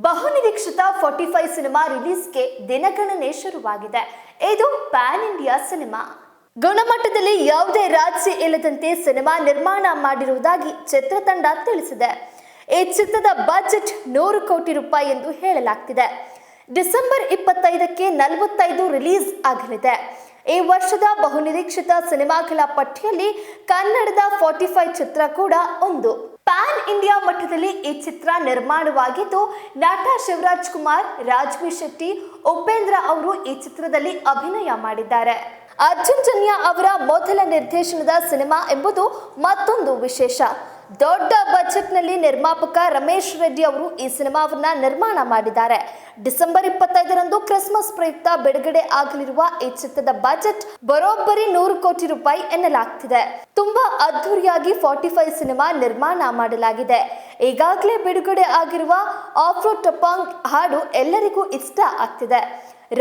ಬಹುನಿರೀಕ್ಷಿತ 45 ಸಿನಿಮಾ ರಿಲೀಸ್ಗೆ ದಿನಗಣನೆ ಶುರುವಾಗಿದೆ. ಇದು ಪ್ಯಾನ್ ಇಂಡಿಯಾ ಸಿನಿಮಾ. ಗುಣಮಟ್ಟದಲ್ಲಿ ಯಾವುದೇ ರಾಜಿ ಇಲ್ಲದಂತೆ ಸಿನಿಮಾ ನಿರ್ಮಾಣ ಮಾಡಿರುವುದಾಗಿ ಚಿತ್ರತಂಡ ತಿಳಿಸಿದೆ. ಈ ಚಿತ್ರದ ಬಜೆಟ್ 100 ಕೋಟಿ ರೂಪಾಯಿ ಎಂದು ಹೇಳಲಾಗ್ತಿದೆ. ಡಿಸೆಂಬರ್ 25ಕ್ಕೆ 45 ರಿಲೀಸ್ ಆಗಲಿದೆ. ಈ ವರ್ಷದ ಬಹುನಿರೀಕ್ಷಿತ ಸಿನಿಮಾಗಳ ಪಟ್ಟಿಯಲ್ಲಿ ಕನ್ನಡದ 45 ಚಿತ್ರ ಕೂಡ ಒಂದು. ಪ್ಯಾನ್ ಇಂಡಿಯಾ ಮಟ್ಟದಲ್ಲಿ ಈ ಚಿತ್ರ ನಿರ್ಮಾಣವಾಗಿದ್ದು, ನಟ ಶಿವರಾಜ್ ಕುಮಾರ್, ರಾಜ್ಬೀರ್ ಶೆಟ್ಟಿ, ಉಪೇಂದ್ರ ಅವರು ಈ ಚಿತ್ರದಲ್ಲಿ ಅಭಿನಯ ಮಾಡಿದ್ದಾರೆ. ಅರ್ಜುನ್ ಜನ್ಯ ಅವರ ಮೊದಲ ನಿರ್ದೇಶನದ ಸಿನಿಮಾ ಎಂಬುದು ಮತ್ತೊಂದು ವಿಶೇಷ. ದೊಡ್ಡ ಬಜೆಟ್ನಲ್ಲಿ ನಿರ್ಮಾಪಕ ರಮೇಶ್ ರೆಡ್ಡಿ ಅವರು ಈ ಸಿನಿಮಾವನ್ನ ನಿರ್ಮಾಣ ಮಾಡಿದ್ದಾರೆ. ಡಿಸೆಂಬರ್ 25ರಂದು ಕ್ರಿಸ್ಮಸ್ ಪ್ರಯುಕ್ತ ಬಿಡುಗಡೆ ಆಗಲಿರುವ ಈ ಚಿತ್ರದ ಬಜೆಟ್ ಬರೋಬ್ಬರಿ 100 ಕೋಟಿ ರೂಪಾಯಿ ಎನ್ನಲಾಗ್ತಿದೆ. ತುಂಬಾ ಅದ್ದೂರಿಯಾಗಿ 45 ಸಿನಿಮಾ ನಿರ್ಮಾಣ ಮಾಡಲಾಗಿದೆ. ಈಗಾಗಲೇ ಬಿಡುಗಡೆ ಆಗಿರುವ ಆಫ್ರೋ ಟಪಾಂಗ್ ಹಾಡು ಎಲ್ಲರಿಗೂ ಇಷ್ಟ ಆಗ್ತಿದೆ.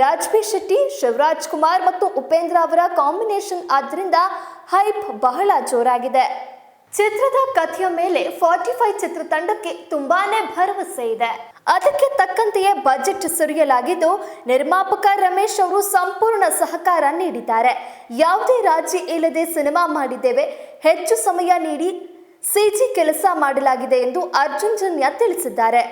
ರಾಜ್ಬೀರ್ ಶೆಟ್ಟಿ, ಶಿವರಾಜ್ ಕುಮಾರ್ ಮತ್ತು ಉಪೇಂದ್ರ ಅವರ ಕಾಂಬಿನೇಷನ್ ಆದ್ದರಿಂದ ಹೈಪ್ ಬಹಳ ಜೋರಾಗಿದೆ. ಚಿತ್ರದ ಕಥೆಯ ಮೇಲೆ 45 ಚಿತ್ರತಂಡಕ್ಕೆ ತುಂಬಾನೇ ಭರವಸೆ ಇದೆ. ಅದಕ್ಕೆ ತಕ್ಕಂತೆಯೇ ಬಜೆಟ್ ಸುರಿಯಲಾಗಿದ್ದು, ನಿರ್ಮಾಪಕ ರಮೇಶ್ ಅವರು ಸಂಪೂರ್ಣ ಸಹಕಾರ ನೀಡಿದ್ದಾರೆ. ಯಾವುದೇ ರಾಜಿ ಇಲ್ಲದೆ ಸಿನಿಮಾ ಮಾಡಿದ್ದೇವೆ, ಹೆಚ್ಚು ಸಮಯ ನೀಡಿ ಸಿಜಿ ಕೆಲಸ ಮಾಡಲಾಗಿದೆ ಎಂದು ಅರ್ಜುನ್ ಜನ್ಯ ತಿಳಿಸಿದ್ದಾರೆ.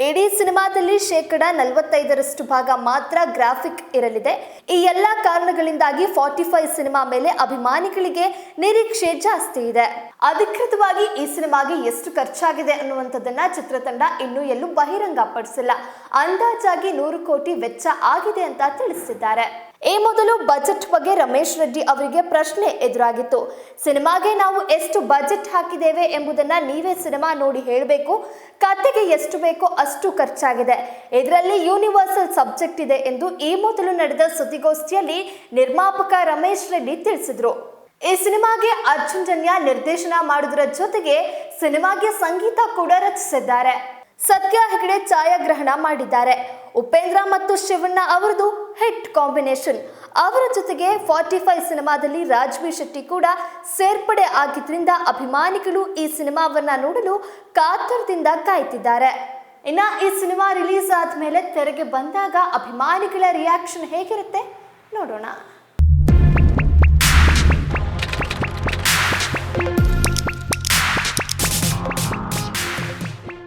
ಇಡೀ ಸಿನಿಮಾದಲ್ಲಿ 45% ಭಾಗ ಮಾತ್ರ ಗ್ರಾಫಿಕ್ ಇರಲಿದೆ. ಈ ಎಲ್ಲ ಕಾರಣಗಳಿಂದಾಗಿ 45 ಸಿನಿಮಾ ಮೇಲೆ ಅಭಿಮಾನಿಗಳಿಗೆ ನಿರೀಕ್ಷೆ ಜಾಸ್ತಿ ಇದೆ. ಅಧಿಕೃತವಾಗಿ ಈ ಸಿನಿಮಾಗೆ ಎಷ್ಟು ಖರ್ಚಾಗಿದೆ ಅನ್ನುವಂಥದ್ದನ್ನ ಚಿತ್ರತಂಡ ಇನ್ನೂ ಎಲ್ಲೂ ಬಹಿರಂಗಪಡಿಸಿಲ್ಲ. ಅಂದಾಜಾಗಿ 100 ಕೋಟಿ ವೆಚ್ಚ ಆಗಿದೆ ಅಂತ ತಿಳಿಸಿದ್ದಾರೆ. ಈ ಮೊದಲು ಬಜೆಟ್ ಬಗ್ಗೆ ರಮೇಶ್ ರೆಡ್ಡಿ ಅವರಿಗೆ ಪ್ರಶ್ನೆ ಎದುರಾಗಿತ್ತು. ಸಿನಿಮಾಗೆ ನಾವು ಎಷ್ಟು ಬಜೆಟ್ ಹಾಕಿದ್ದೇವೆ ಎಂಬುದನ್ನ ನೀವೇ ಸಿನಿಮಾ ನೋಡಿ ಹೇಳಬೇಕು. ಕತೆಗೆ ಎಷ್ಟು ಬೇಕೋ ಅಷ್ಟು ಖರ್ಚಾಗಿದೆ. ಇದರಲ್ಲಿ ಯೂನಿವರ್ಸಲ್ ಸಬ್ಜೆಕ್ಟ್ ಇದೆ ಎಂದು ಈ ಮೊದಲು ನಡೆದ ಸುದ್ದಿಗೋಷ್ಠಿಯಲ್ಲಿ ನಿರ್ಮಾಪಕ ರಮೇಶ್ ರೆಡ್ಡಿ ತಿಳಿಸಿದ್ರು. ಈ ಸಿನಿಮಾಗೆ ಅರ್ಜುನ್ ಜನ್ಯ ನಿರ್ದೇಶನ ಮಾಡುವುದರ ಜೊತೆಗೆ ಸಿನಿಮಾಗೆ ಸಂಗೀತ ಕೂಡ ರಚಿಸಿದ್ದಾರೆ. ಸತ್ಯ ಹೆಗಡೆ ಛಾಯಾಗ್ರಹಣ ಮಾಡಿದ್ದಾರೆ. ಉಪೇಂದ್ರ ಮತ್ತು ಶಿವಣ್ಣ ಅವರದು ಹಿಟ್ ಕಾಂಬಿನೇಷನ್. ಅವರ ಜೊತೆಗೆ 45 ಸಿನಿಮಾದಲ್ಲಿ ರಾಜ್ಬೀರ್ ಶೆಟ್ಟಿ ಕೂಡ ಸೇರ್ಪಡೆ ಆಗಿದ್ರಿಂದ ಅಭಿಮಾನಿಗಳು ಈ ಸಿನಿಮಾವನ್ನ ನೋಡಲು ಕಾತರದಿಂದ ಕಾಯ್ತಿದ್ದಾರೆ. ಇನ್ನು ಈ ಸಿನಿಮಾ ರಿಲೀಸ್ ಆದ್ಮೇಲೆ ತೆರೆಗೆ ಬಂದಾಗ ಅಭಿಮಾನಿಗಳ ರಿಯಾಕ್ಷನ್ ಹೇಗಿರುತ್ತೆ ನೋಡೋಣ.